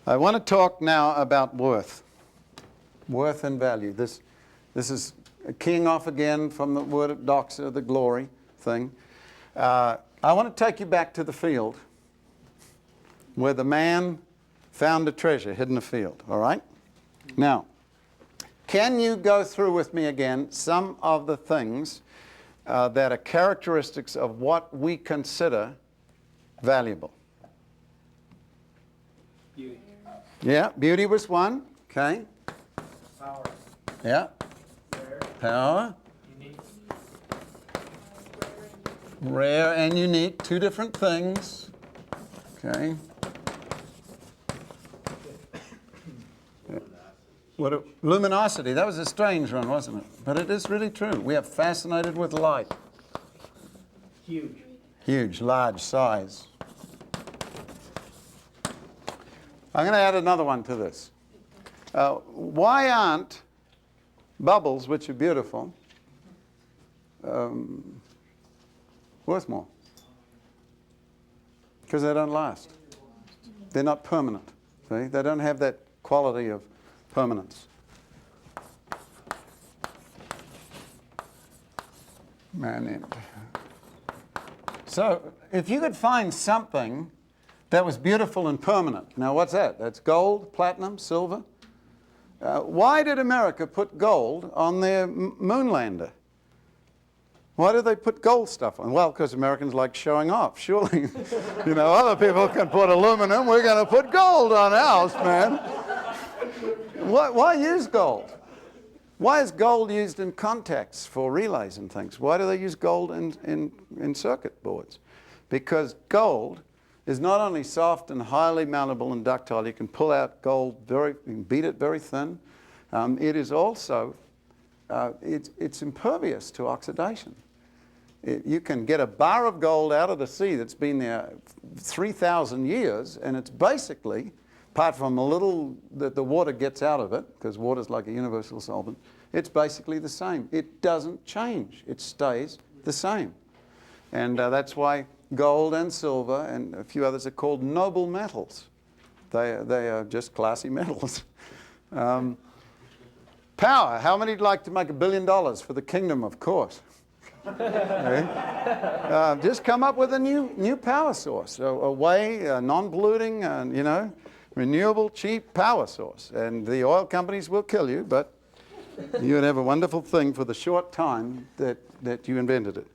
I want to talk now about worth. Worth and value. This is keying off again from the word of doxa, the glory thing. I want to take you back to the field where the man found a treasure hidden in a field, all right? Now, can you go through with me again some of the things that are characteristics of what we consider valuable? Beauty. Yeah, beauty was one. Okay. Power. Yeah. Rare. Power. Unique. Rare and unique, two different things. Okay. Luminosity, that was a strange one, wasn't it? But it is really true. We are fascinated with light. Huge. Huge, large size. I'm going to add another one to this. Why aren't bubbles, which are beautiful, worth more? Because they don't last. They're not permanent. See? They don't have that quality of permanence. So if you could find something that was beautiful and permanent. Now what's that? That's gold, platinum, silver. Why did America put gold on their moon lander? Why did they put gold stuff on? Well, because Americans like showing off. Surely, you know, other people can put aluminum. We're going to put gold on ours, man. Why use gold? Why is gold used in contacts for relays and things? Why do they use gold in circuit boards? Because gold is not only soft and highly malleable and ductile, you can pull out gold you can beat it very thin. It is also, it's impervious to oxidation. You can get a bar of gold out of the sea that's been there 3,000 years, and it's basically, apart from a little that the water gets out of it, because water's like a universal solvent, it's basically the same. It doesn't change. It stays the same. And that's why gold and silver and a few others are called noble metals. They are just classy metals. Power. How many would like to make $1 billion for the kingdom? Of course. Just come up with a new power source, a way, non-polluting, you know, renewable, cheap power source. And the oil companies will kill you, but you would have a wonderful thing for the short time that you invented it.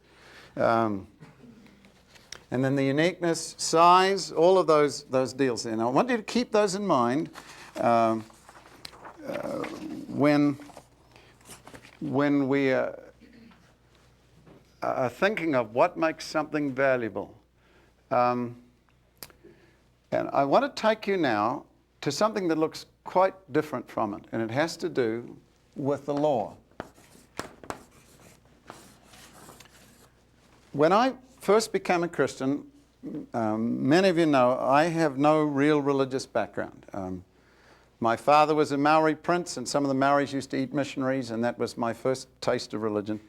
And then the uniqueness, size, all of those deals there. Now, I want you to keep those in mind when we are thinking of what makes something valuable. And I want to take you now to something that looks quite different from it, and it has to do with the law. When I first became a Christian, many of you know I have no real religious background. My father was a Maori prince, and some of the Maoris used to eat missionaries, and that was my first taste of religion.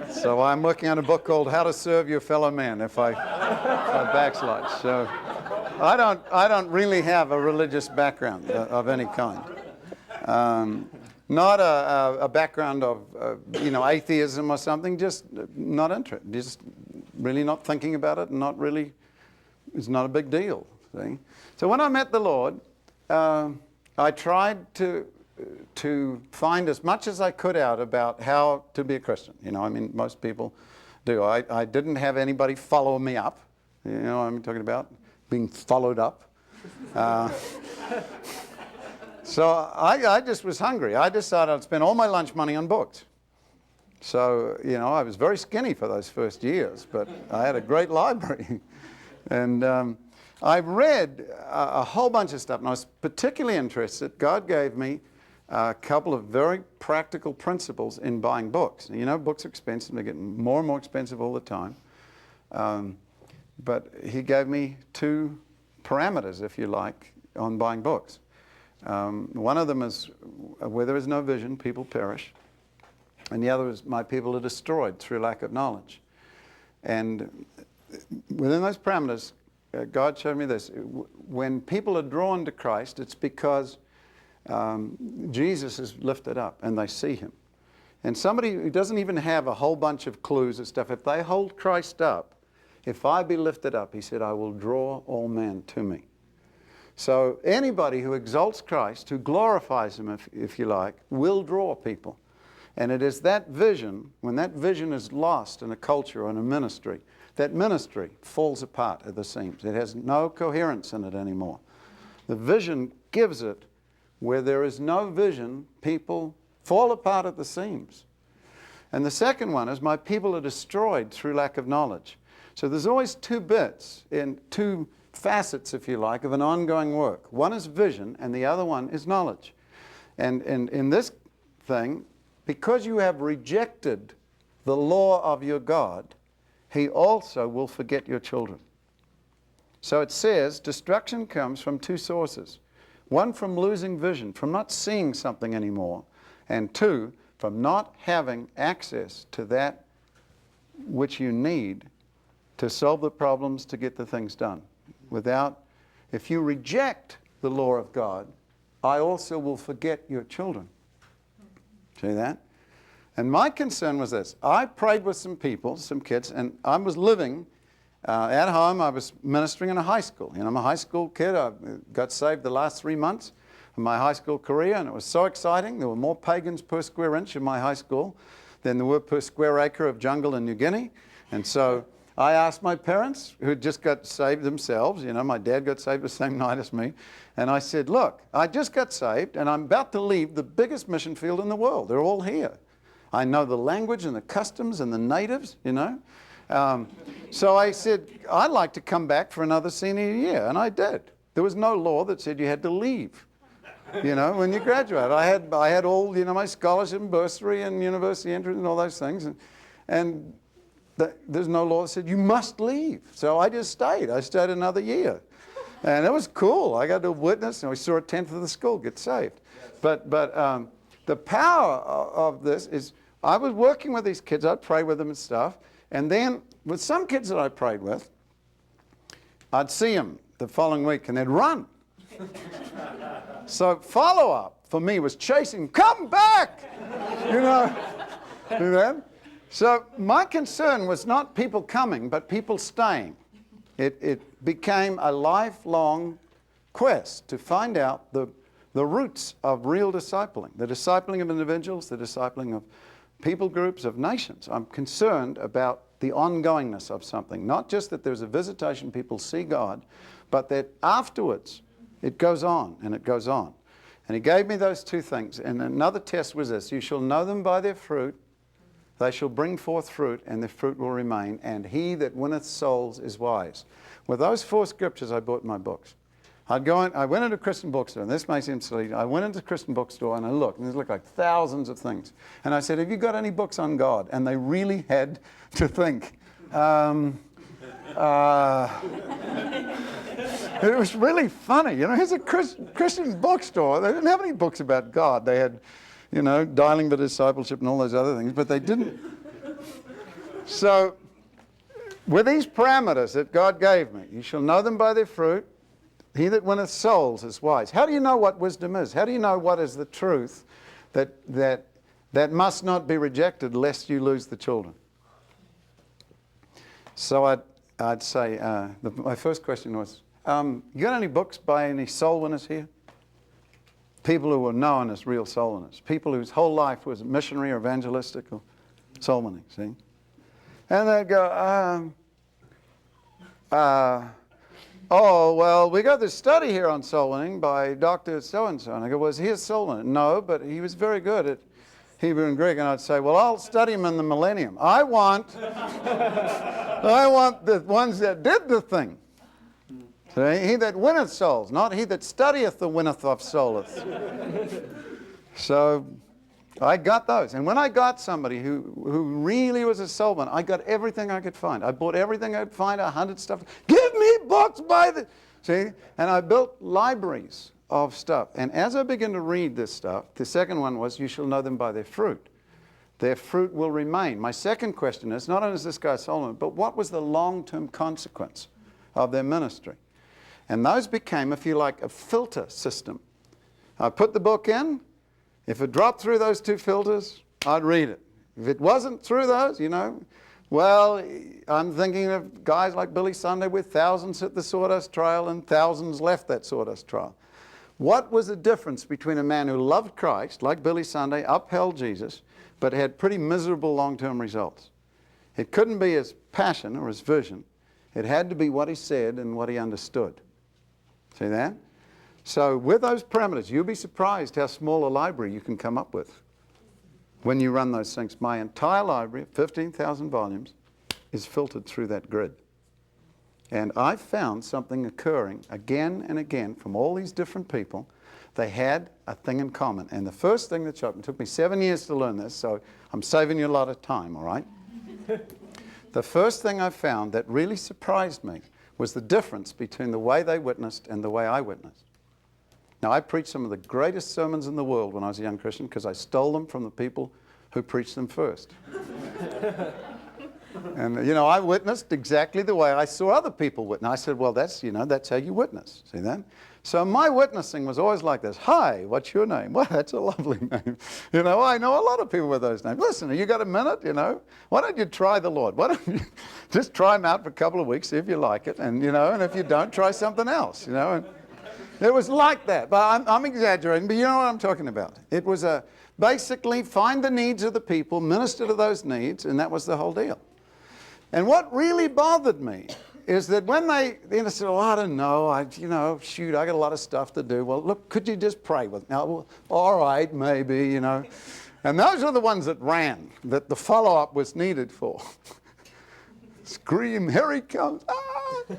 So I'm working on a book called How to Serve Your Fellow Man if I backslide. So I don't really have a religious background of any kind. Not a background of you know, atheism or something, just not interested, just really not thinking about it, and not really, it's not a big deal. See? So when I met the Lord, I tried to find as much as I could out about how to be a Christian. You know, I mean, most people do. I didn't have anybody follow me up. You know what I'm talking about? Being followed up. So I just was hungry. I decided I'd spend all my lunch money on books. So, you know, I was very skinny for those first years, but I had a great library. And I read a whole bunch of stuff, and I was particularly interested. God gave me a couple of very practical principles in buying books. You know, books are expensive. They're getting more and more expensive all the time. But he gave me two parameters, if you like, on buying books. One of them is where there is no vision, people perish. And the other is my people are destroyed through lack of knowledge. And within those parameters, God showed me this. When people are drawn to Christ, it's because Jesus is lifted up and they see him. And somebody who doesn't even have a whole bunch of clues and stuff, if they hold Christ up, if I be lifted up, he said, I will draw all men to me. So anybody who exalts Christ, who glorifies him, if you like, will draw people. And it is that vision, when that vision is lost in a culture or in a ministry, that ministry falls apart at the seams. It has no coherence in it anymore. The vision gives it. Where there is no vision, people fall apart at the seams. And the second one is my people are destroyed through lack of knowledge. So there's always two bits, in two facets, if you like, of an ongoing work. One is vision and the other one is knowledge. And in this thing, because you have rejected the law of your God, he also will forget your children. So it says destruction comes from two sources. One, from losing vision, from not seeing something anymore. And two, from not having access to that which you need to solve the problems, to get the things done. If you reject the law of God, I also will forget your children. See that? And my concern was this. I prayed with some people, some kids, and I was living at home. I was ministering in a high school. You know, I'm a high school kid. I got saved the last 3 months of my high school career, and it was so exciting. There were more pagans per square inch in my high school than there were per square acre of jungle in New Guinea. And so I asked my parents, who had just got saved themselves, you know, my dad got saved the same night as me, and I said, look, I just got saved, and I'm about to leave the biggest mission field in the world. They're all here. I know the language and the customs and the natives, you know. So I said, I'd like to come back for another senior year, and I did. There was no law that said you had to leave, you know, when you graduate. I had all, you know, my scholarship and bursary and university entrance and all those things, and there's no law that said you must leave. So I just stayed. I stayed another year, and it was cool. I got to witness, and we saw a tenth of the school get saved. But the power of this is, I was working with these kids. I'd pray with them and stuff. And then with some kids that I prayed with, I'd see them the following week and they'd run. So follow-up for me was chasing, come back! You know? So my concern was not people coming, but people staying. It became a lifelong quest to find out the roots of real discipling, the discipling of individuals, the discipling of people groups, of nations. I'm concerned about the ongoingness of something, not just that there's a visitation, people see God, but that afterwards it goes on and it goes on. And he gave me those two things. And another test was this: you shall know them by their fruit, they shall bring forth fruit, and their fruit will remain, and he that winneth souls is wise. With those 4 scriptures, I bought my books. I went into a Christian bookstore, and this may seem silly. I went into a Christian bookstore and I looked, and there looked like thousands of things. And I said, have you got any books on God? And they really had to think. It was really funny. You know, here's a Christian bookstore. They didn't have any books about God. They had, you know, Dialing for Discipleship and all those other things, but they didn't. So, with these parameters that God gave me, you shall know them by their fruit. He that winneth souls is wise. How do you know what wisdom is? How do you know what is the truth that must not be rejected lest you lose the children? So I'd say, my first question was, you got any books by any soul winners here? People who were known as real soul winners. People whose whole life was missionary or evangelistic or soul winning, see? And they'd go, oh, well, we got this study here on soul winning by Dr. So-and-so. And I go, was he a soul winner? No, but he was very good at Hebrew and Greek. And I'd say, well, I'll study him in the millennium. I want the ones that did the thing. See? He that winneth souls, not he that studieth the winneth of souleth. So I got those. And when I got somebody who really was a soul winner, I got everything I could find. I bought everything I could find, 100 stuff. Give me books by the... See? And I built libraries of stuff. And as I began to read this stuff, the second one was, you shall know them by their fruit. Their fruit will remain. My second question is, not only is this guy a soul winner, but what was the long-term consequence of their ministry. And those became, if you like, a filter system. I put the book in. If it dropped through those two filters, I'd read it. If it wasn't through those, well, I'm thinking of guys like Billy Sunday with thousands hit the sawdust trail and thousands left that sawdust trail. What was the difference between a man who loved Christ, like Billy Sunday, upheld Jesus, but had pretty miserable long-term results? It couldn't be his passion or his vision. It had to be what he said and what he understood. See that? So with those parameters, you'll be surprised how small a library you can come up with when you run those things. My entire library of 15,000 volumes is filtered through that grid. And I've found something occurring again and again from all these different people. They had a thing in common. And the first thing that shocked me, it took me 7 years to learn this, so I'm saving you a lot of time, all right? The first thing I found that really surprised me was the difference between the way they witnessed and the way I witnessed. Now, I preached some of the greatest sermons in the world when I was a young Christian because I stole them from the people who preached them first. And, I witnessed exactly the way I saw other people witness. I said, well, that's how you witness. See that? So my witnessing was always like this. Hi, what's your name? Well, that's a lovely name. I know a lot of people with those names. Listen, you got a minute, Why don't you try the Lord? Why don't you just try him out for a couple of weeks, see if you like it. And, and if you don't, try something else, And it was like that. But I'm exaggerating, but you know what I'm talking about. It was basically find the needs of the people, minister to those needs, and that was the whole deal. And what really bothered me is that when they said, well, I don't know, shoot, I got a lot of stuff to do. Well, look, could you just pray with me? Well, all right, maybe, And those are the ones that ran, that the follow-up was needed for. Scream, here he comes. Ah!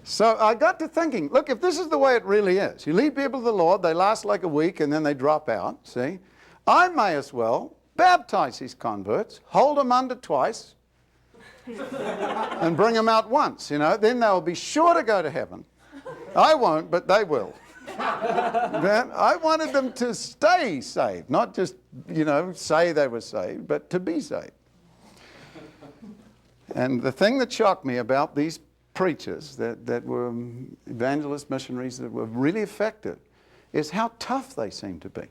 So I got to thinking, look, if this is the way it really is, you lead people to the Lord, they last like a week and then they drop out, see? I may as well baptize these converts, hold them under twice, and bring them out once, Then they'll be sure to go to heaven. I won't, but they will. Then I wanted them to stay saved, not just, say they were saved, but to be saved. And the thing that shocked me about these preachers that were evangelist missionaries that were really effective is how tough they seemed to be.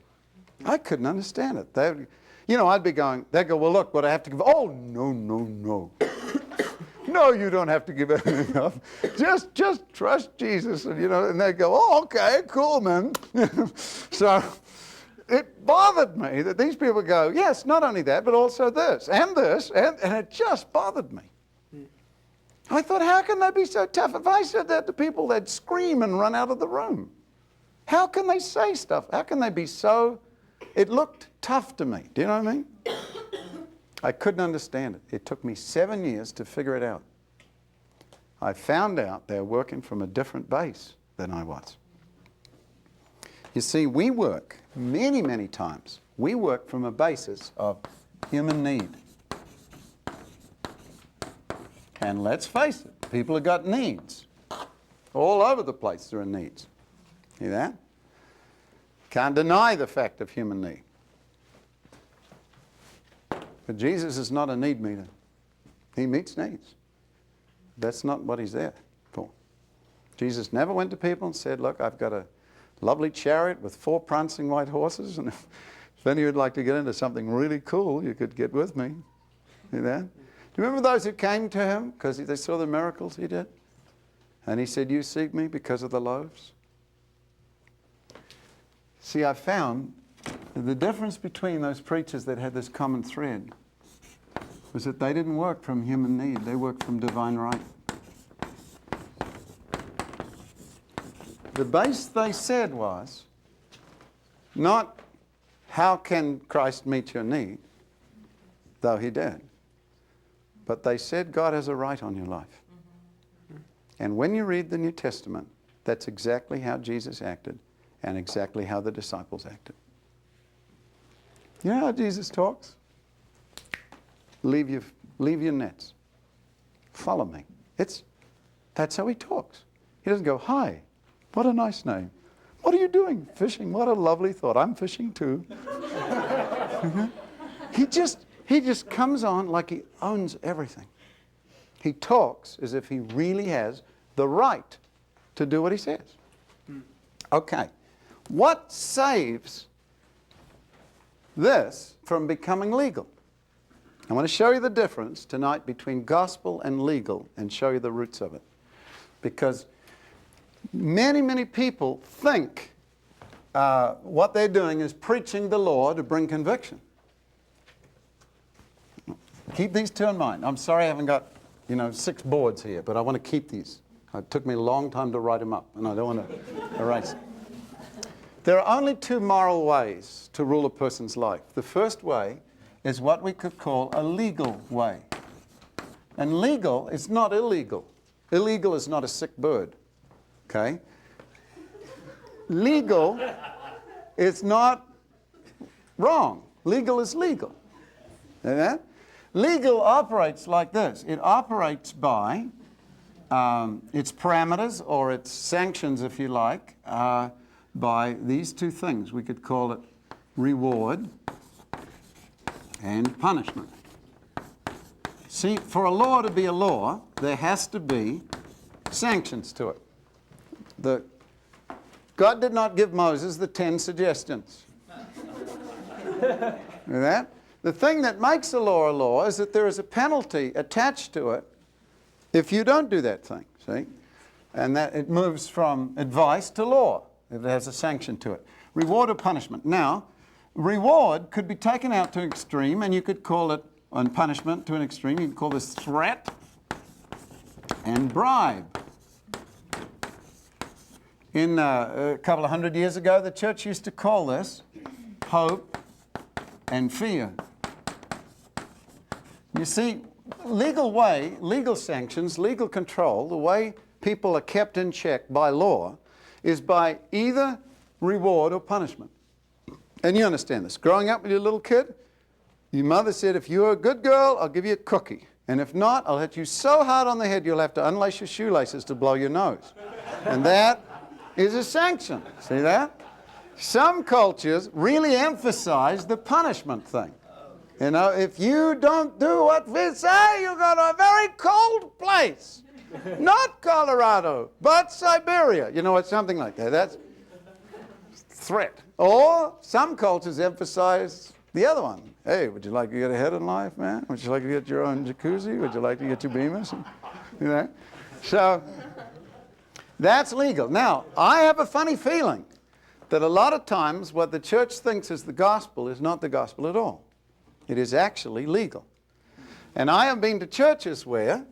I couldn't understand it. I'd be going, they'd go, well, look, what I have to give. Oh, no. No, you don't have to give anything up. Just trust Jesus. And, and they'd go, oh, okay, cool, man. So it bothered me that these people go, yes, not only that, but also this, and it just bothered me. I thought, how can they be so tough? If I said that to people, they'd scream and run out of the room. How can they say stuff? How can they be so... It looked tough to me. Do you know what I mean? I couldn't understand it. It took me 7 years to figure it out. I found out they're working from a different base than I was. You see, we work many, many times. We work from a basis of human need. And let's face it, people have got needs. All over the place there are needs. See that? Can't deny the fact of human need. But Jesus is not a need meter. He meets needs. That's not what he's there for. Jesus never went to people and said, look, I've got a lovely chariot with 4 prancing white horses, and if any of you would like to get into something really cool, you could get with me. See that? Do you remember those who came to him because they saw the miracles he did? And he said, you seek me because of the loaves? See, I found the difference between those preachers that had this common thread was that they didn't work from human need. They worked from divine right. The base they said was not how can Christ meet your need, though he did. But they said God has a right on your life. And when you read the New Testament, that's exactly how Jesus acted and exactly how the disciples acted. You know how Jesus talks? Leave your nets. Follow me. That's how he talks. He doesn't go, hi, what a nice name. What are you doing? Fishing. What a lovely thought. I'm fishing too. He just comes on like he owns everything. He talks as if he really has the right to do what he says. Okay. What saves this from becoming legal? I want to show you the difference tonight between gospel and legal and show you the roots of it. Because many, many people think what they're doing is preaching the law to bring conviction. Keep these two in mind. I'm sorry I haven't got 6 boards here, but I want to keep these. It took me a long time to write them up, and I don't want to erase them. There are only 2 moral ways to rule a person's life. The first way is what we could call a legal way. And legal is not illegal. Illegal is not a sick bird. Okay? Legal is not wrong. Legal is legal. See that? Legal operates like this. It operates by its parameters, or its sanctions, if you like, by these 2 things. We could call it reward and punishment. See, for a law to be a law, there has to be sanctions to it. God did not give Moses the 10 suggestions. See that? The thing that makes a law is that there is a penalty attached to it if you don't do that thing, see? And that it moves from advice to law if it has a sanction to it. Reward or punishment. Now, reward could be taken out to an extreme, and you could call it, and punishment to an extreme, you could call this threat and bribe. In a couple of 100 years ago, the church used to call this hope and fear. You see, legal sanctions, legal control, the way people are kept in check by law is by either reward or punishment. And you understand this. Growing up with your little kid, your mother said, if you're a good girl, I'll give you a cookie. And if not, I'll hit you so hard on the head you'll have to unlace your shoelaces to blow your nose. And that is a sanction. See that? Some cultures really emphasize the punishment thing. You know, if you don't do what we say, you go to a very cold place. Not Colorado, but Siberia. You know, it's something like that. That's threat. Or some cultures emphasize the other one. Hey, would you like to get ahead in life, man? Would you like to get your own jacuzzi? Would you like to get your Beamers? You know? So that's legal. Now, I have a funny feeling that a lot of times what the church thinks is the gospel is not the gospel at all. It is actually legal. And I have been to churches where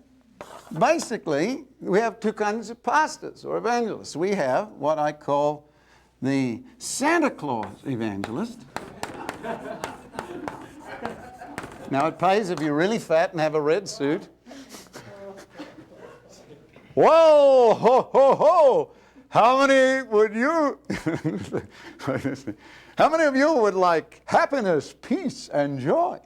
basically we have 2 kinds of pastors or evangelists. We have what I call the Santa Claus evangelist. Now it pays if you're really fat and have a red suit. Whoa, ho, ho, ho! How many would you, how many of you would like happiness, peace, and joy?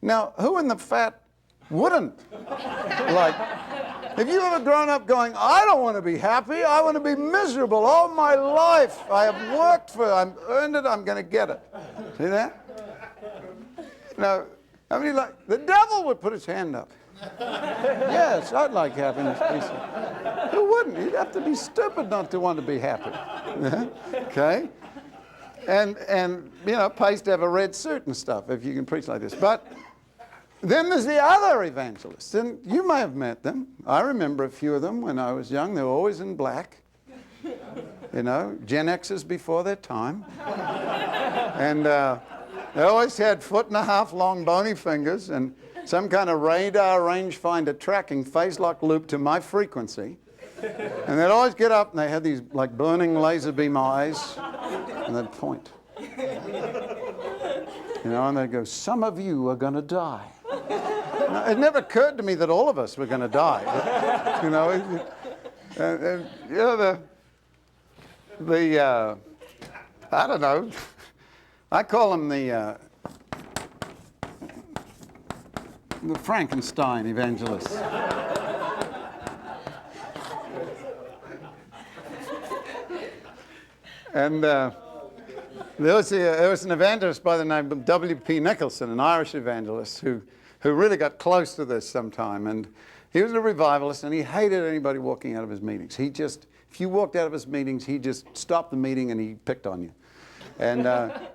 Now, who in the fat wouldn't like, have you ever grown up going, I don't want to be happy, I want to be miserable all my life. I have worked for it, I've earned it, I'm going to get it. See that? Now, how many like, the devil would put his hand up. Yes, I'd like happiness, peace. Who wouldn't? You'd have to be stupid not to want to be happy. Okay? And you know, it pays to have a red suit and stuff if you can preach like this. But then there's the other evangelists, and you may have met them. I remember a few of them when I was young. They were always in black. You know, Gen Xers before their time. And they always had 1.5 foot long bony fingers and some kind of radar rangefinder tracking phase-lock loop to my frequency. And they'd always get up and they had these like burning laser beam eyes and they'd point. You know, and they'd go, some of you are going to die. Now, it never occurred to me that all of us were going to die. But, you know, you know, I don't know, I call them the Frankenstein evangelists. And there was an evangelist by the name of W.P. Nicholson, an Irish evangelist, who really got close to this sometime. And He was a revivalist, and he hated anybody walking out of his meetings. If you walked out of his meetings, he just stopped the meeting and he picked on you. And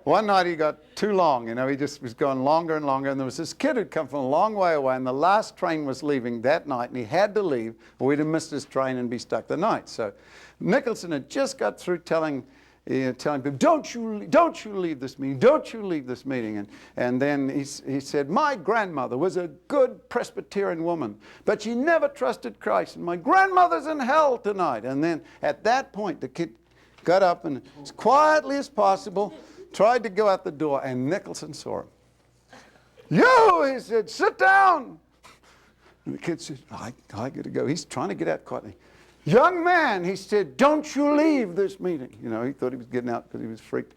one night he got too long, he just was going longer and longer. And there was this kid who'd come from a long way away, and the last train was leaving that night, and he had to leave, or we'd have missed his train and be stuck the night. So Nicholson had just got through telling people, don't you leave this meeting, don't you leave this meeting. And then he said, my grandmother was a good Presbyterian woman, but she never trusted Christ, and my grandmother's in hell tonight. And then at that point, the kid got up and as quietly as possible tried to go out the door, and Nicholson saw him. You, he said, sit down. And the kid said, I got to go. He's trying to get out quietly. Young man, he said, don't you leave this meeting. He thought he was getting out because he was freaked.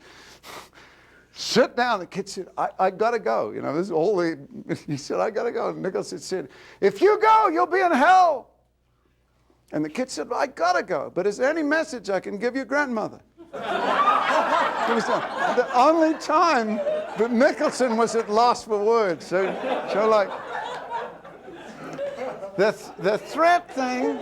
Sit down. The kid said, I got to go. This is all he said, I got to go. And Nicholson said, if you go, you'll be in hell. And the kid said, I got to go, but is there any message I can give your grandmother? It was the only time that Nicholson was at loss for words. So like, the threat thing,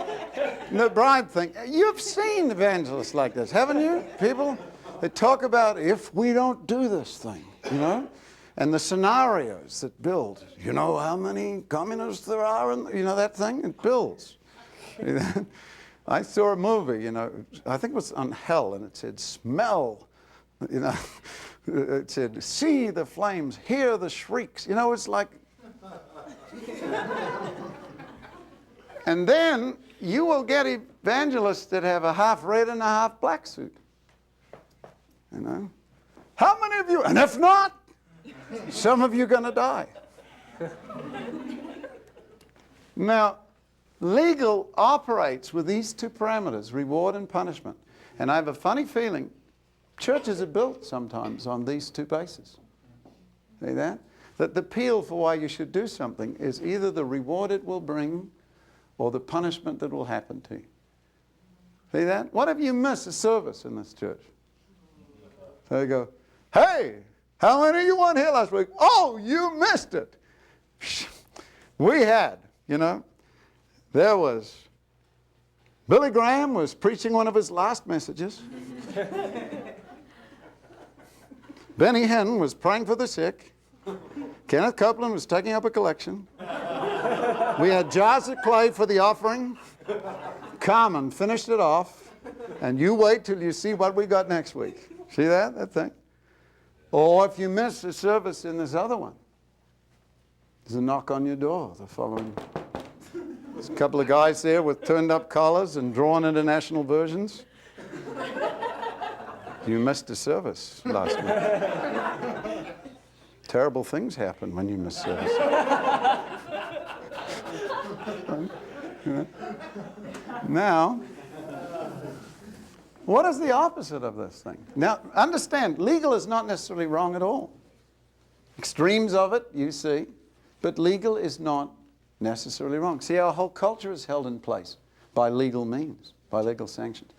the bribe thing, you've seen evangelists like this, haven't you? People that talk about, if we don't do this thing, and the scenarios that build. You know how many communists there are, and that thing? It builds. I saw a movie, I think it was on hell, and it said, smell, it said, see the flames, hear the shrieks. It's like, and then you will get evangelists that have a half red and a half black suit. How many of you, and if not, some of you are going to die. Now, legal operates with these two parameters, reward and punishment. And I have a funny feeling churches are built sometimes on these two bases. See that? That the appeal for why you should do something is either the reward it will bring or the punishment that will happen to you. See that? What if you miss a service in this church? So you go, hey, how many of you weren't here last week? Oh, you missed it. We had, there was, Billy Graham was preaching one of his last messages. Benny Hinn was praying for the sick. Kenneth Copeland was taking up a collection. We had jars of clay for the offering. Carmen finished it off. And you wait till you see what we got next week. See that thing? Or if you miss a service in this other one, there's a knock on your door the following. There's a couple of guys there with turned up collars and drawn international versions. You missed a service last week. Terrible things happen when you miss service. Now, what is the opposite of this thing? Now, understand, legal is not necessarily wrong at all. Extremes of it, you see, but legal is not necessarily wrong. See, our whole culture is held in place by legal means, by legal sanctions.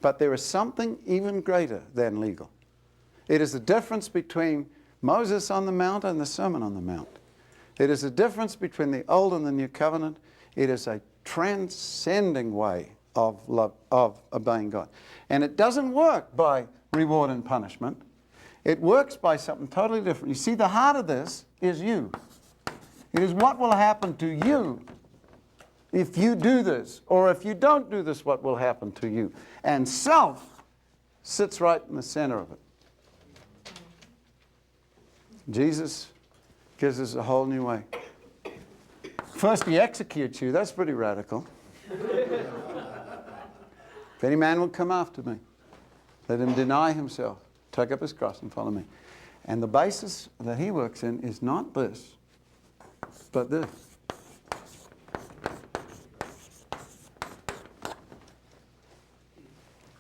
But there is something even greater than legal. It is the difference between Moses on the Mount and the Sermon on the Mount. It is the difference between the Old and the New Covenant. It is a transcending way of love, of obeying God. And it doesn't work by reward and punishment. It works by something totally different. You see, the heart of this is you. It is what will happen to you if you do this, or if you don't do this, what will happen to you. And self sits right in the center of it. Jesus gives us a whole new way. First he executes you. That's pretty radical. If any man will come after me, let him deny himself, take up his cross and follow me. And the basis that he works in is not this, but this.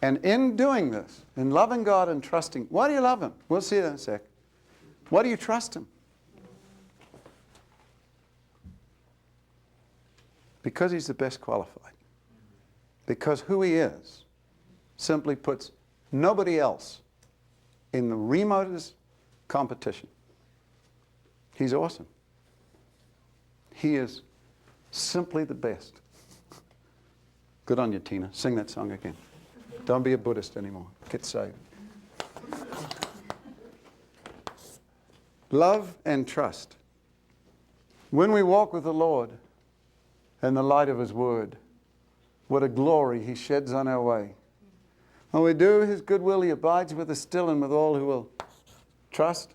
And in doing this, in loving God and trusting, why do you love him? We'll see that in a sec. Why do you trust him? Because he's the best qualified. Because who he is simply puts nobody else in the remotest competition. He's awesome. He is Simply the best. Good on you, Tina. Sing that song again. Don't be a Buddhist anymore. Get saved. Love and trust. When we walk with the Lord in the light of His Word, what a glory He sheds on our way. When we do His good will, He abides with us still and with all who will trust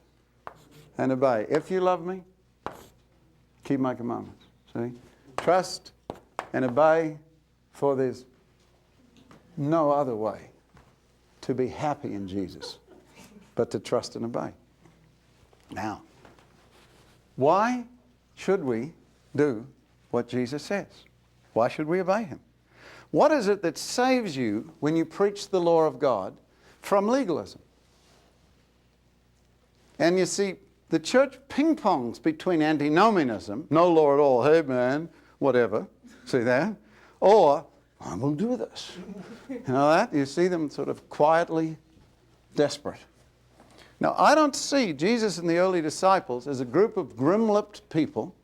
and obey. If you love me, keep my commandments. See? Trust and obey, for there's no other way to be happy in Jesus but to trust and obey. Now, why should we do what Jesus says? Why should we obey Him? What is it that saves you when you preach the law of God from legalism? And you see, the church ping-pongs between antinomianism, no law at all, hey man, whatever, see that? Or, I will do this. You know that? You see them sort of quietly desperate. Now, I don't see Jesus and the early disciples as a group of grim-lipped people,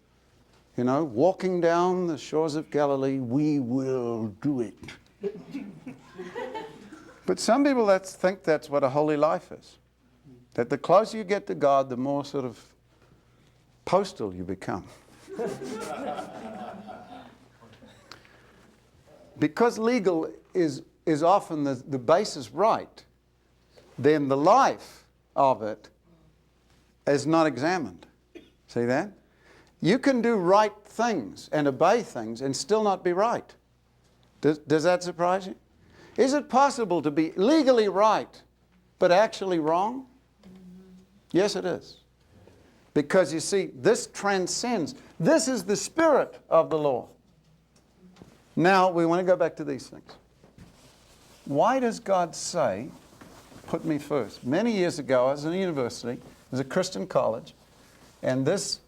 you know, walking down the shores of Galilee, we will do it. But some people think that's what a holy life is. That the closer you get to God, the more sort of postal you become. Because legal is often the basis right, then the life of it is not examined. See that? You can do right things and obey things and still not be right. Does that surprise you? Is it possible to be legally right but actually wrong? Yes, it is. Because you see, this transcends. This is the spirit of the law. Now, we want to go back to these things. Why does God say, put me first? Many years ago, I was in a university, it was a Christian college, and this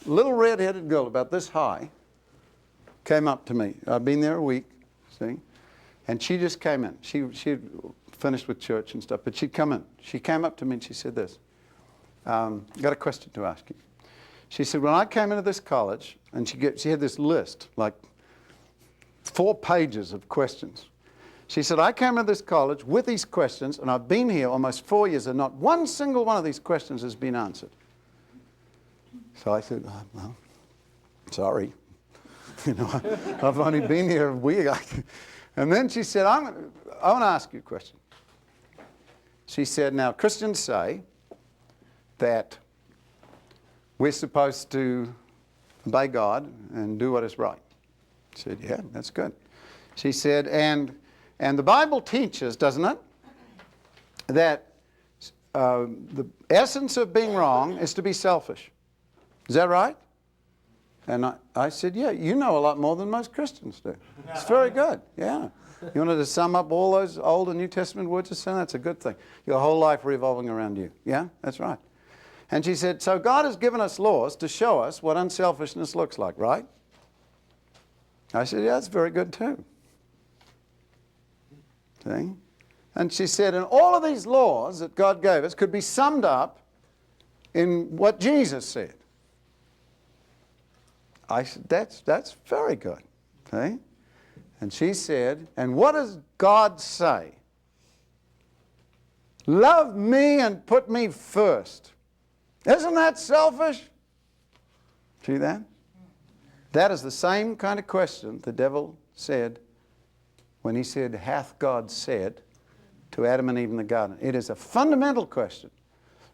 little red-headed girl about this high came up to me. I'd been there a week, see, and she just came in. She had finished with church and stuff, but she'd come in. She came up to me and she said this, got a question to ask you. She said, when I came into this college, and she had this list, like 4 pages of questions. She said, I came into this college with these questions, and I've been here almost 4 years, and not one single one of these questions has been answered. So I said, well, sorry. You know, I've only been here a week. And then she said, I want to ask you a question. She said, now, Christians say that we're supposed to obey God and do what is right. I said, yeah, that's good. She said, and the Bible teaches, doesn't it, that the essence of being wrong is to be selfish. Is that right? And I said, yeah, you know a lot more than most Christians do. It's very good, yeah. You wanted to sum up all those Old and New Testament words of sin? That's a good thing. Your whole life revolving around you. Yeah, that's right. And she said, so God has given us laws to show us what unselfishness looks like, right? I said, yeah, that's very good too. See? And she said, and all of these laws that God gave us could be summed up in what Jesus said. I said, that's very good. See? And she said, and what does God say? Love me and put me first. Isn't that selfish? See that? That is the same kind of question the devil said when he said, hath God said, to Adam and Eve in the garden. It is a fundamental question,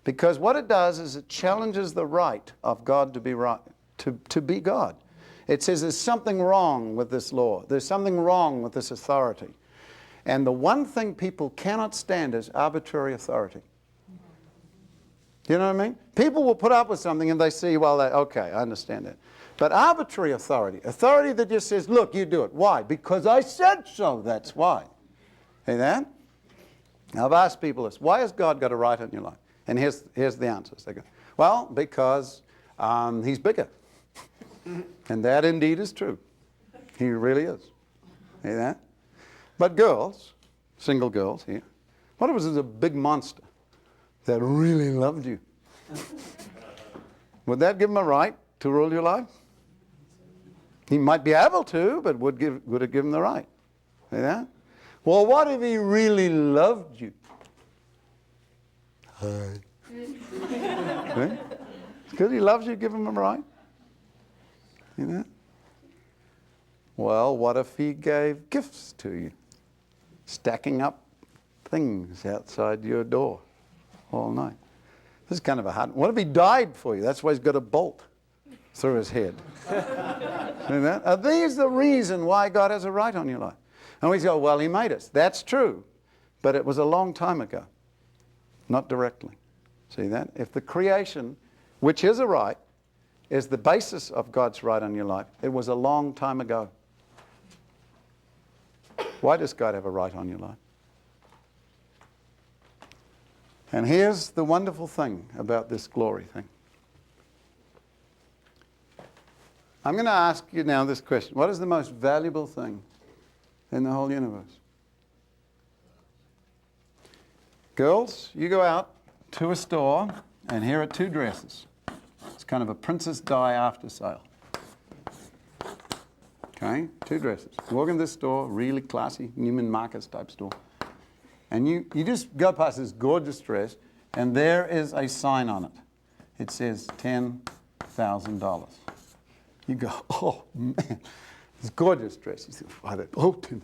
because what it does is it challenges the right of God to be right, to be God. It says there's something wrong with this law. There's something wrong with this authority. And the one thing people cannot stand is arbitrary authority. You know what I mean? People will put up with something and they see, well, okay, I understand that. But arbitrary authority that just says, look, you do it. Why? Because I said so, that's why. See that? Now, I've asked people this, why has God got a right on your life? And here's the answers. They go, well, because He's bigger. And that indeed is true. He really is. See that? But girls, single girls here, what if it was a big monster that really loved you? Would that give him a right to rule your life? He might be able to, but would it give him the right? See that? Well, what if he really loved you? Hi. See? Because he loves you, give him a right. See that? Well, what if he gave gifts to you? Stacking up things outside your door all night. This is kind of a hard one. What if he died for you? That's why he's got a bolt through his head. See that? Are these the reason why God has a right on your life? And we go, well, he made us. That's true. But it was a long time ago. Not directly. See that? If the creation, which is a right, is the basis of God's right on your life, it was a long time ago. Why does God have a right on your life? And here's the wonderful thing about this glory thing. I'm going to ask you now this question. What is the most valuable thing in the whole universe? Girls, you go out to a store, and here are 2 dresses. It's kind of a Princess Di after sale. Okay, 2 dresses. You walk in this store, really classy, Neiman Marcus type store. And you just go past this gorgeous dress, and there is a sign on it. It says $10,000. You go, oh man, this gorgeous dress. You say, why that? Oh, $10,000.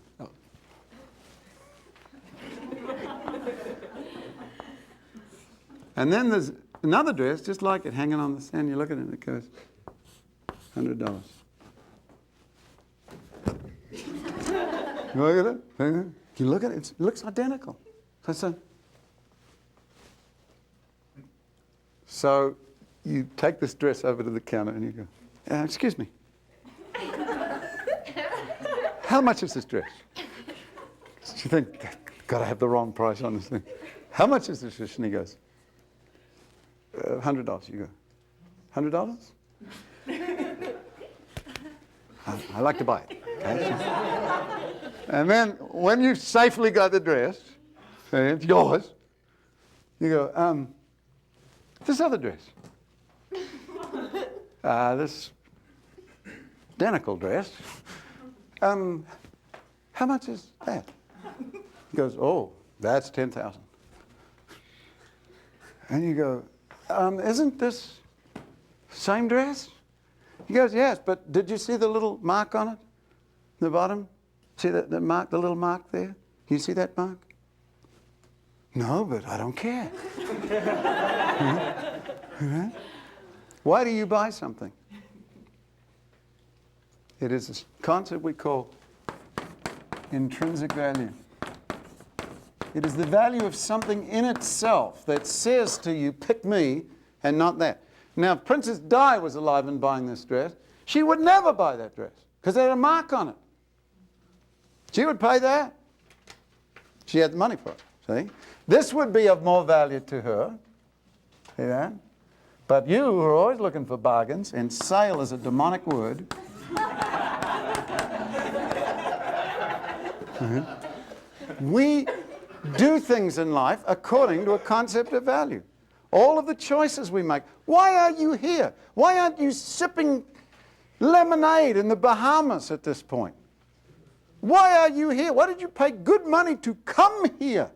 And then there's another dress just like it hanging on the stand. You look at it and it goes, $100. You look at it? You look at it, it looks identical. So you take this dress over to the counter and you go, excuse me. How much is this dress? You think, God, I have the wrong price on this thing. How much is this dress? And he goes, $100. You go, $100? I like to buy it. Okay? And then when you safely got the dress, and it's yours, you go, this other dress. This identical dress. How much is that? He goes, oh, that's $10,000. And you go, isn't this same dress? He goes, yes, but did you see the little mark on it? The bottom? See the mark, the little mark there? You see that mark? No, but I don't care. Why do you buy something? It is a concept we call intrinsic value. It is the value of something in itself that says to you, pick me and not that. Now, if Princess Di was alive and buying this dress, she would never buy that dress because it had a mark on it. She would pay that. She had the money for it, see? This would be of more value to her, see that? But you who are always looking for bargains, and sale is a demonic word. We do things in life according to a concept of value. All of the choices we make. Why are you here? Why aren't you sipping lemonade in the Bahamas at this point? Why are you here? Why did you pay good money to come here?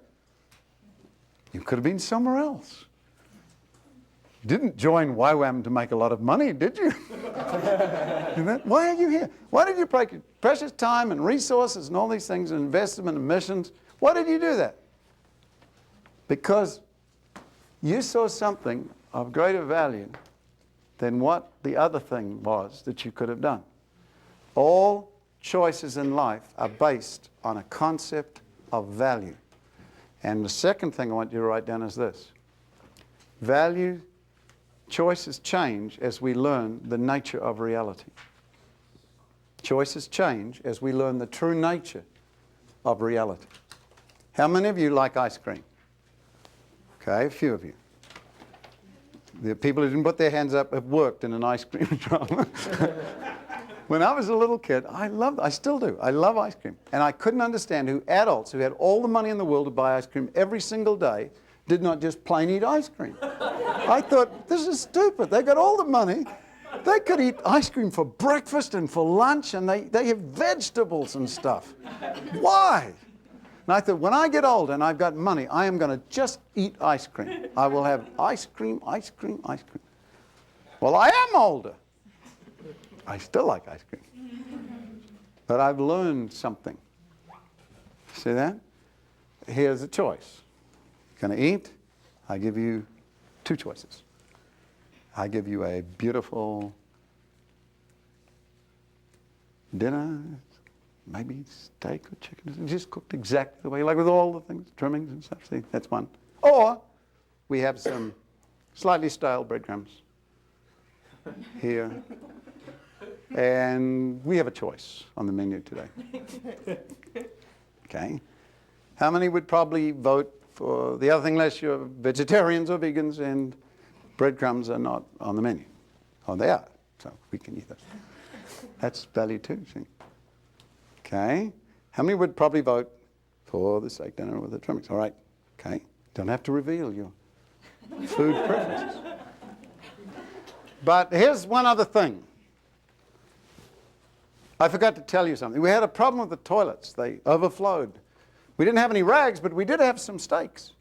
You could have been somewhere else. You didn't join YWAM to make a lot of money, did you? Why are you here? Why did you take precious time and resources and all these things and investment and missions? Why did you do that? Because you saw something of greater value than what the other thing was that you could have done. All choices in life are based on a concept of value. And the second thing I want you to write down is this. Value choices change as we learn the nature of reality. Choices change as we learn the true nature of reality. How many of you like ice cream? Okay, a few of you. The people who didn't put their hands up have worked in an ice cream drama. When I was a little kid, I still do, I love ice cream. And I couldn't understand who adults who had all the money in the world to buy ice cream every single day did not just plain eat ice cream. I thought, this is stupid. They've got all the money. They could eat ice cream for breakfast and for lunch, and they have vegetables and stuff. Why? And I thought, when I get old and I've got money, I am going to just eat ice cream. I will have ice cream, ice cream, ice cream. Well, I am older. I still like ice cream. But I've learned something. See that? Here's a choice. Going to eat? I give you two choices. I give you a beautiful dinner, maybe steak or chicken, just cooked exactly the way you like, with all the things, trimmings and stuff. See, that's one. Or we have some slightly stale breadcrumbs here. And we have a choice on the menu today. Okay. How many would probably vote for the other thing, unless you're vegetarians or vegans and breadcrumbs are not on the menu? Oh, they are. So we can eat those. That's value too, see. Okay. How many would probably vote for the steak dinner with the trimmings? All right. Okay. Don't have to reveal your food preferences. But here's one other thing. I forgot to tell you something. We had a problem with the toilets. They overflowed. We didn't have any rags, but we did have some steaks.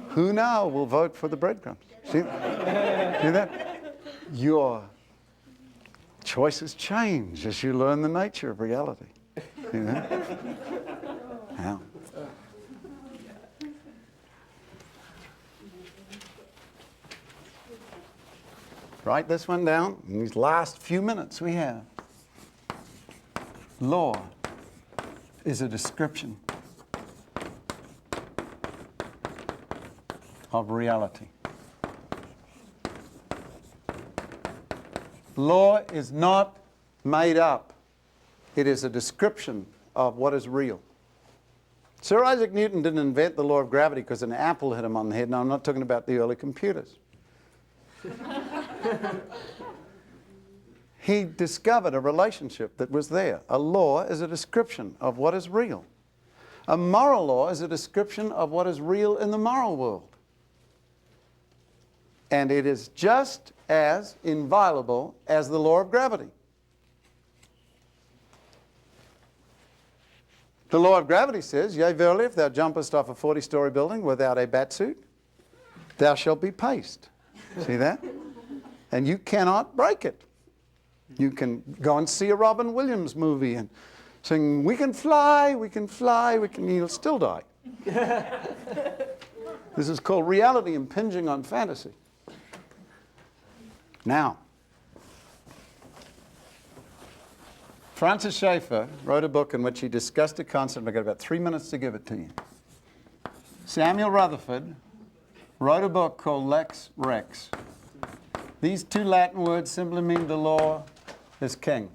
Who now will vote for the breadcrumbs? See that? Your choices change as you learn the nature of reality. See that? Now. Write this one down in these last few minutes we have. Law is a description of reality. Law is not made up. It is a description of what is real. Sir Isaac Newton didn't invent the law of gravity because an apple hit him on the head. Now, I'm not talking about the early computers. He discovered a relationship that was there. A law is a description of what is real. A moral law is a description of what is real in the moral world. And it is just as inviolable as the law of gravity. The law of gravity says, yea, verily, if thou jumpest off a 40-story building without a bat suit, thou shalt be paced. See that? And you cannot break it. You can go and see a Robin Williams movie and sing, we can fly, we can fly, we can, you'll still die. This is called reality impinging on fantasy. Now, Francis Schaeffer wrote a book in which he discussed a concept. I've got about 3 minutes to give it to you. Samuel Rutherford wrote a book called Lex Rex. These two Latin words simply mean the law is king.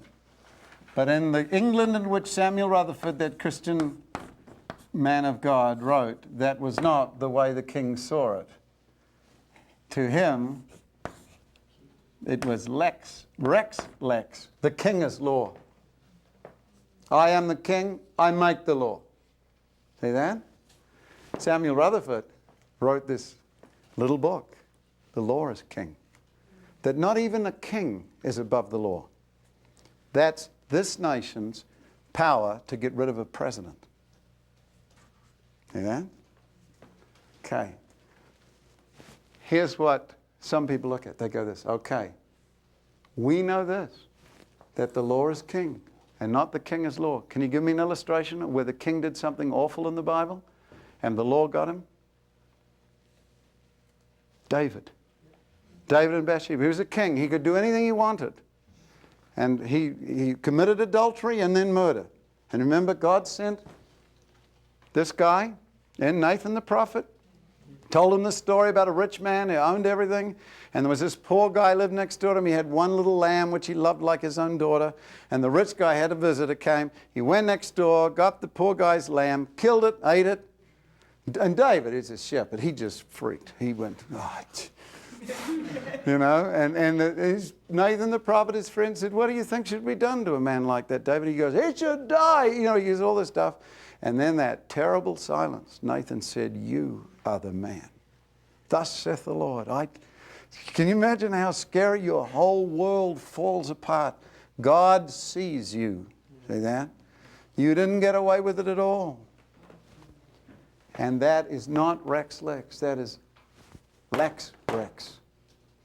But in the England in which Samuel Rutherford, that Christian man of God, wrote, that was not the way the king saw it. To him, it was lex, rex, lex. The king is law. I am the king, I make the law. See that? Samuel Rutherford wrote this little book, The Law is King. That not even a king is above the law. That's this nation's power to get rid of a president. See that? Okay. Here's what some people look at. They go this, okay, we know this, that the law is king and not the king is law. Can you give me an illustration of where the king did something awful in the Bible and the law got him? David. David and Bathsheba. He was a king. He could do anything he wanted. And he committed adultery and then murder. And remember, God sent this guy and Nathan the prophet, told him the story about a rich man who owned everything. And there was this poor guy lived next door to him. He had one little lamb which he loved like his own daughter. And the rich guy had a visitor came. He went next door, got the poor guy's lamb, killed it, ate it. And David is a shepherd. He just freaked. He went, oh, you know, and Nathan the prophet, his friend, said, what do you think should be done to a man like that, David? He goes, he should die. You know, he used all this stuff. And then that terrible silence. Nathan said, you are the man. Thus saith the Lord. Can you imagine how scary? Your whole world falls apart. God sees you. See that? You didn't get away with it at all. And that is not Rex Lex. That is Lex Rex.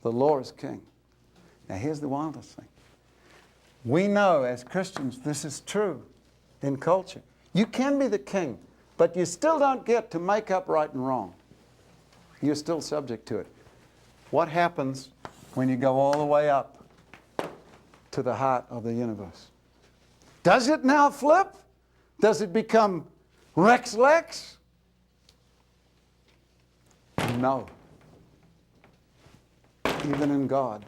The law is king. Now here's the wildest thing. We know as Christians this is true in culture. You can be the king, but you still don't get to make up right and wrong. You're still subject to it. What happens when you go all the way up to the heart of the universe? Does it now flip? Does it become Rex Lex? No. Even in God,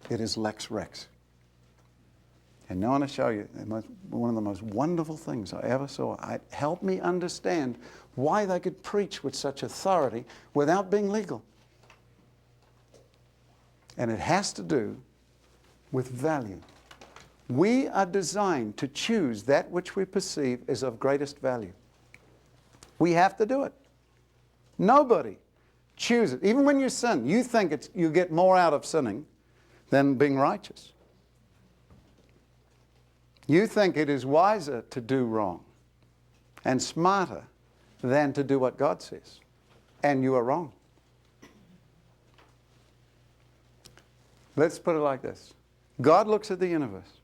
it is Lex Rex. And now I want to show you one of the most wonderful things I ever saw. It helped me understand why they could preach with such authority without being legal. And it has to do with value. We are designed to choose that which we perceive is of greatest value. We have to do it. Nobody chooses. Even when you sin, you think you get more out of sinning than being righteous. You think it is wiser to do wrong and smarter than to do what God says. And you are wrong. Let's put it like this. God looks at the universe.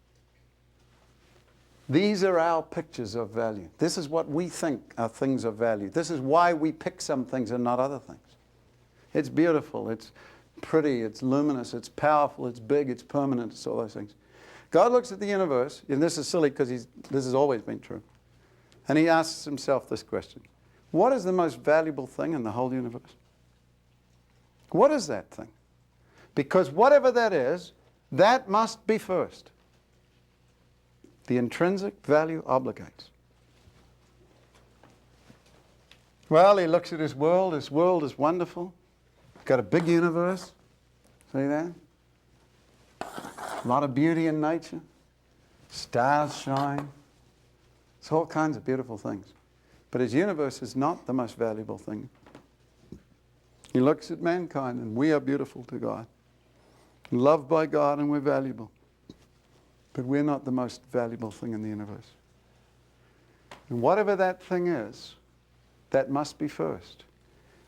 These are our pictures of value. This is what we think are things of value. This is why we pick some things and not other things. It's beautiful, it's pretty, it's luminous, it's powerful, it's big, it's permanent, it's all those things. God looks at the universe, and this is silly because this has always been true, and he asks himself this question. What is the most valuable thing in the whole universe? What is that thing? Because whatever that is, that must be first. The intrinsic value obligates. Well, he looks at his world. His world is wonderful. Got a big universe. See that? A lot of beauty in nature. Stars shine. It's all kinds of beautiful things. But his universe is not the most valuable thing. He looks at mankind, and we are beautiful to God. Loved by God, and we're valuable. But we're not the most valuable thing in the universe. And whatever that thing is, that must be first.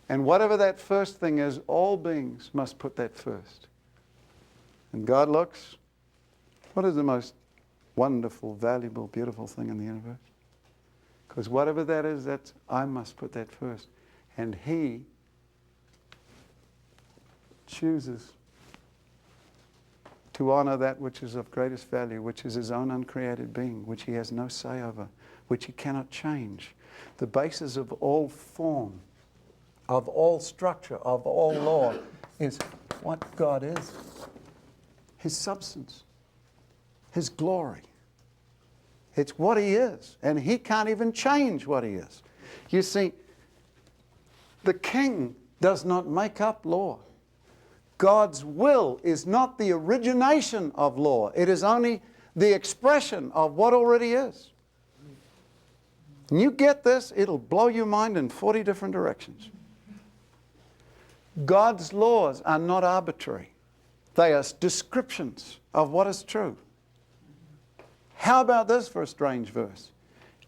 And whatever that first thing is, all beings must put that first. And God looks, what is the most wonderful, valuable, beautiful thing in the universe? Because whatever that is, I must put that first. And he chooses to honor that which is of greatest value, which is his own uncreated being, which he has no say over, which he cannot change. The basis of all form, of all structure, of all law, is what God is. His substance, his glory. It's what he is, and he can't even change what he is. You see, the king does not make up law. God's will is not the origination of law. It is only the expression of what already is. When you get this, it'll blow your mind in 40 different directions. God's laws are not arbitrary. They are descriptions of what is true. How about this for a strange verse?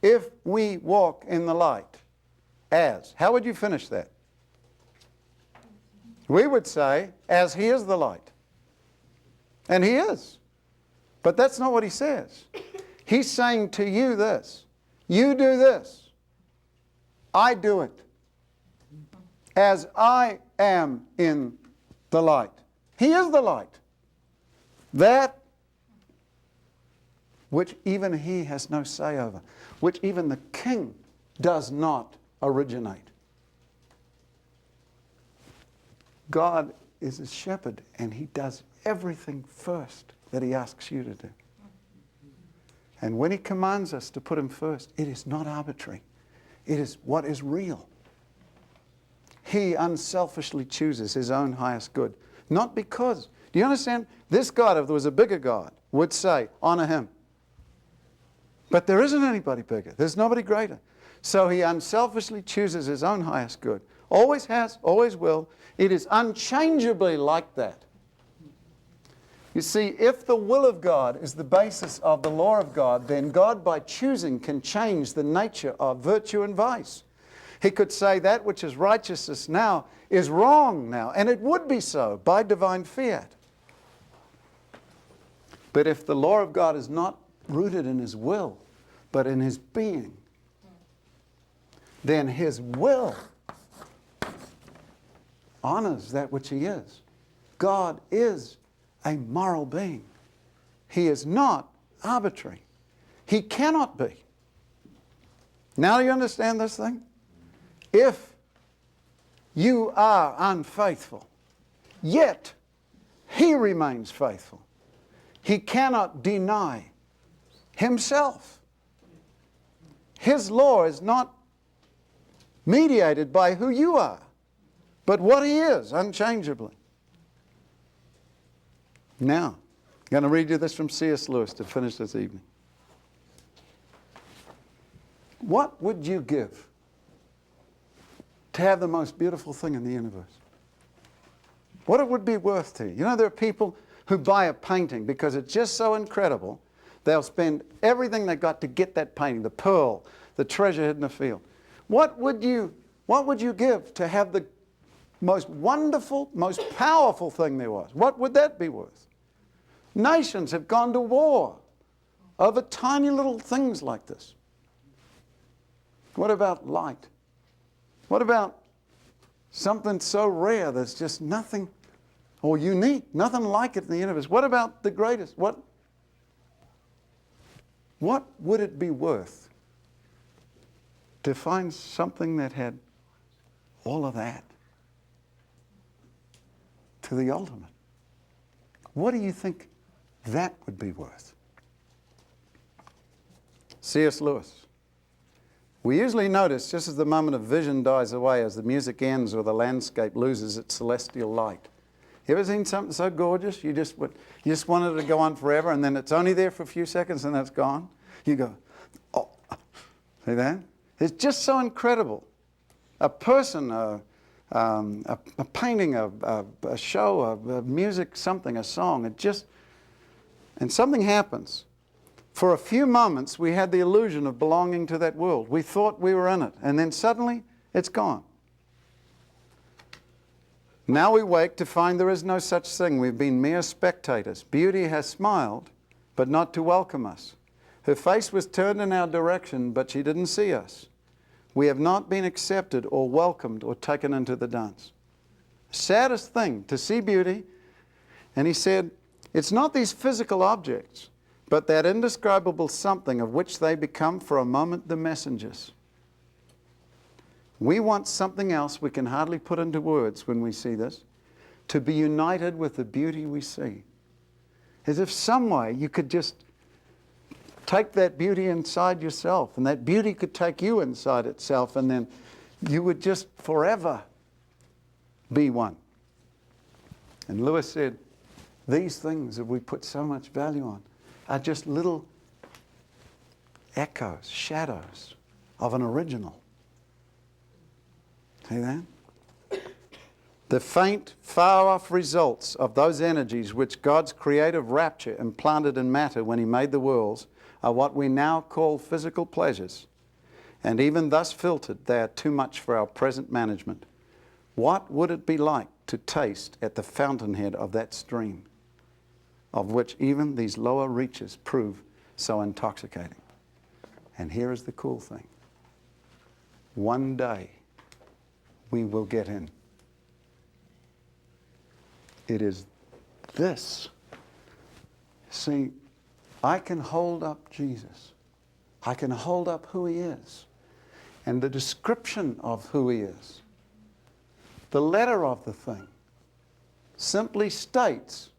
If we walk in the light how would you finish that? We would say, as he is the light. And he is. But that's not what he says. He's saying to you this. You do this. I do it. As I am in the light. He is the light. That which even he has no say over, which even the king does not originate. God is a shepherd, and he does everything first that he asks you to do. And when he commands us to put him first, it is not arbitrary. It is what is real. He unselfishly chooses his own highest good. Not because, do you understand? This God, if there was a bigger God, would say, honor him. But there isn't anybody bigger. There's nobody greater. So he unselfishly chooses his own highest good. Always has, always will. It is unchangeably like that. You see, if the will of God is the basis of the law of God, then God, by choosing, can change the nature of virtue and vice. He could say that which is righteousness now is wrong now, and it would be so by divine fiat. But if the law of God is not rooted in His will, but in His being, then His will honors that which He is. God is a moral being. He is not arbitrary. He cannot be. Now do you understand this thing? If you are unfaithful, yet He remains faithful. He cannot deny Himself. His law is not mediated by who you are, but what He is, unchangeably. Now, I'm going to read you this from C.S. Lewis to finish this evening. What would you give to have the most beautiful thing in the universe? What it would be worth to you? You know, there are people who buy a painting because it's just so incredible, they'll spend everything they got to get that painting, the pearl, the treasure hidden in the field. What would you give to have the most wonderful, most powerful thing there was? What would that be worth? Nations have gone to war over tiny little things like this. What about light? What about something so rare there's just nothing, or unique, nothing like it in the universe? What about the greatest? What would it be worth to find something that had all of that to the ultimate? What do you think that would be worth? C.S. Lewis. We usually notice just as the moment of vision dies away, as the music ends or the landscape loses its celestial light. You ever seen something so gorgeous you just wanted it to go on forever, and then it's only there for a few seconds and then it's gone? You go, oh, see that? It's just so incredible. A person, a painting, a show, a music, something, a song, and something happens. For a few moments, we had the illusion of belonging to that world. We thought we were in it, and then suddenly, it's gone. Now we wake to find there is no such thing. We've been mere spectators. Beauty has smiled, but not to welcome us. Her face was turned in our direction, but she didn't see us. We have not been accepted or welcomed or taken into the dance. Saddest thing, to see beauty. And he said, it's not these physical objects, but that indescribable something of which they become for a moment the messengers. We want something else we can hardly put into words when we see this, to be united with the beauty we see. As if some way you could just take that beauty inside yourself, and that beauty could take you inside itself, and then you would just forever be one. And Lewis said, these things that we put so much value on are just little echoes, shadows of an original. See that? The faint, far-off results of those energies which God's creative rapture implanted in matter when He made the worlds are what we now call physical pleasures. And even thus filtered, they are too much for our present management. What would it be like to taste at the fountainhead of that stream, of which even these lower reaches prove so intoxicating? And here is the cool thing. One day, we will get in. It is this. See, I can hold up Jesus. I can hold up who He is and the description of who He is. The letter of the thing simply states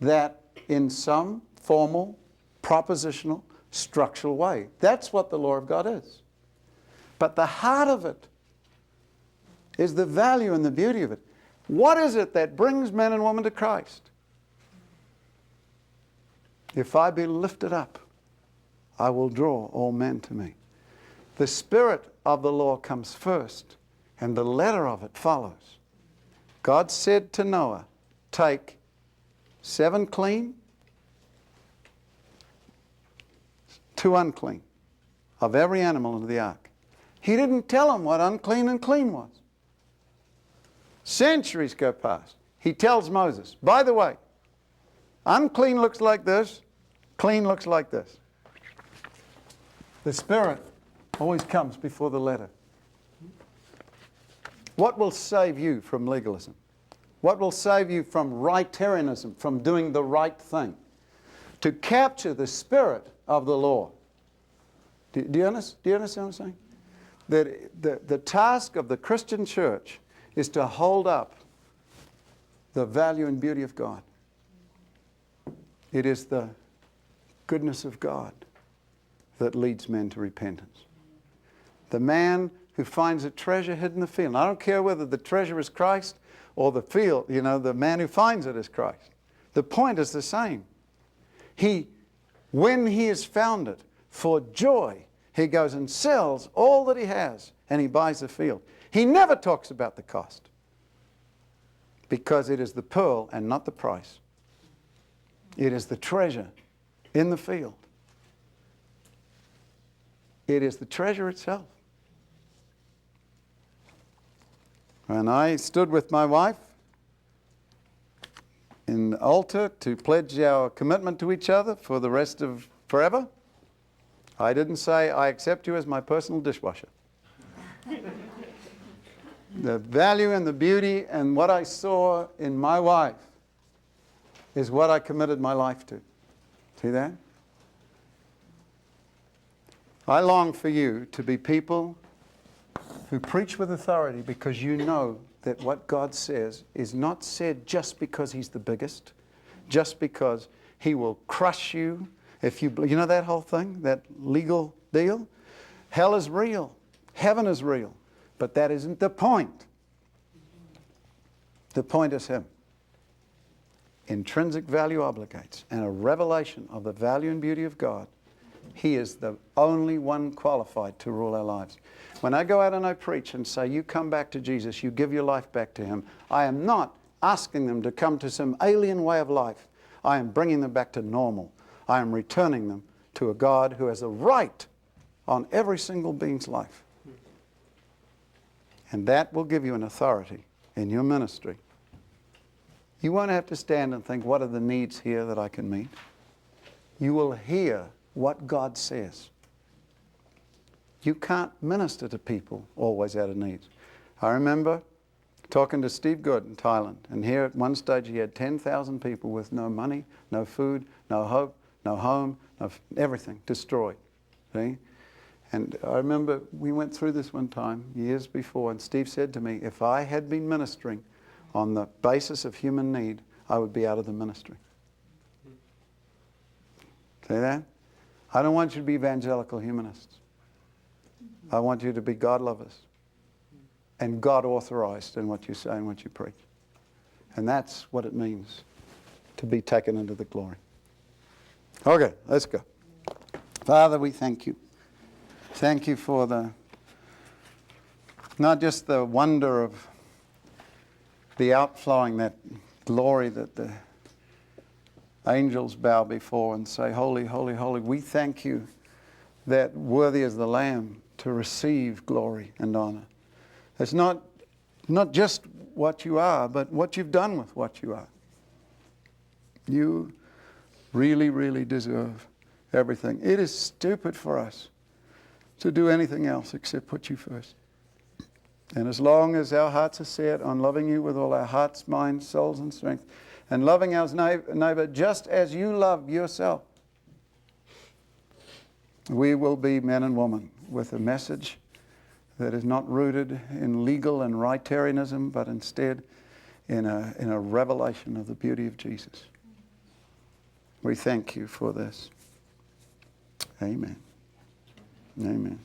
that in some formal, propositional, structural way. That's what the law of God is. But the heart of it is the value and the beauty of it. What is it that brings men and women to Christ? If I be lifted up, I will draw all men to me. The spirit of the law comes first, And the letter of it follows. God said to Noah, take 7 clean, 2 unclean of every animal into the ark. He didn't tell him what unclean and clean was. Centuries go past. He tells Moses, by the way, unclean looks like this, clean looks like this. The Spirit always comes before the letter. What will save you from legalism? What will save you from rightarianism, from doing the right thing? To capture the spirit of the law. Do you understand what I'm saying? That the task of the Christian church is to hold up the value and beauty of God. It is the goodness of God that leads men to repentance. The man who finds a treasure hidden in the field. And I don't care whether the treasure is Christ or the field, the man who finds it is Christ. The point is the same. When he has found it, for joy, he goes and sells all that he has and he buys the field. He never talks about the cost because it is the pearl and not the price. It is the treasure in the field. It is the treasure itself. And I stood with my wife in the altar to pledge our commitment to each other for the rest of forever. I didn't say, I accept you as my personal dishwasher. The value and the beauty and what I saw in my wife is what I committed my life to. See that? I long for you to be people who preach with authority because you know that what God says is not said just because He's the biggest, just because He will crush you. If you know that whole thing, that legal deal? Hell is real. Heaven is real. But that isn't the point. The point is Him. Intrinsic value obligates, and a revelation of the value and beauty of God. He is the only one qualified to rule our lives. When I go out and I preach and say, you come back to Jesus, you give your life back to Him, I am not asking them to come to some alien way of life. I am bringing them back to normal. I am returning them to a God who has a right on every single being's life. And that will give you an authority in your ministry. You won't have to stand and think, what are the needs here that I can meet? You will hear what God says. You can't minister to people always out of needs. I remember talking to Steve Good in Thailand, and here at one stage he had 10,000 people with no money, no food, no hope, no home, everything destroyed. See? And I remember we went through this one time, years before, and Steve said to me, if I had been ministering on the basis of human need, I would be out of the ministry. See that? I don't want you to be evangelical humanists. I want you to be God lovers and God authorized in what you say and what you preach. And that's what it means to be taken into the glory. Okay, let's go. Father, we thank you. Thank you for not just the wonder of the outflowing, that glory that the angels bow before and say, holy, holy, holy. We thank you that worthy is the Lamb to receive glory and honor. It's not just what you are, but what you've done with what you are. You really, really deserve everything. It is stupid for us to do anything else except put you first. And as long as our hearts are set on loving you with all our hearts, minds, souls, and strength, and loving our neighbor just as you love yourself, we will be men and women with a message that is not rooted in legal and rightarianism, but instead in a revelation of the beauty of Jesus. We thank you for this. Amen. Amen.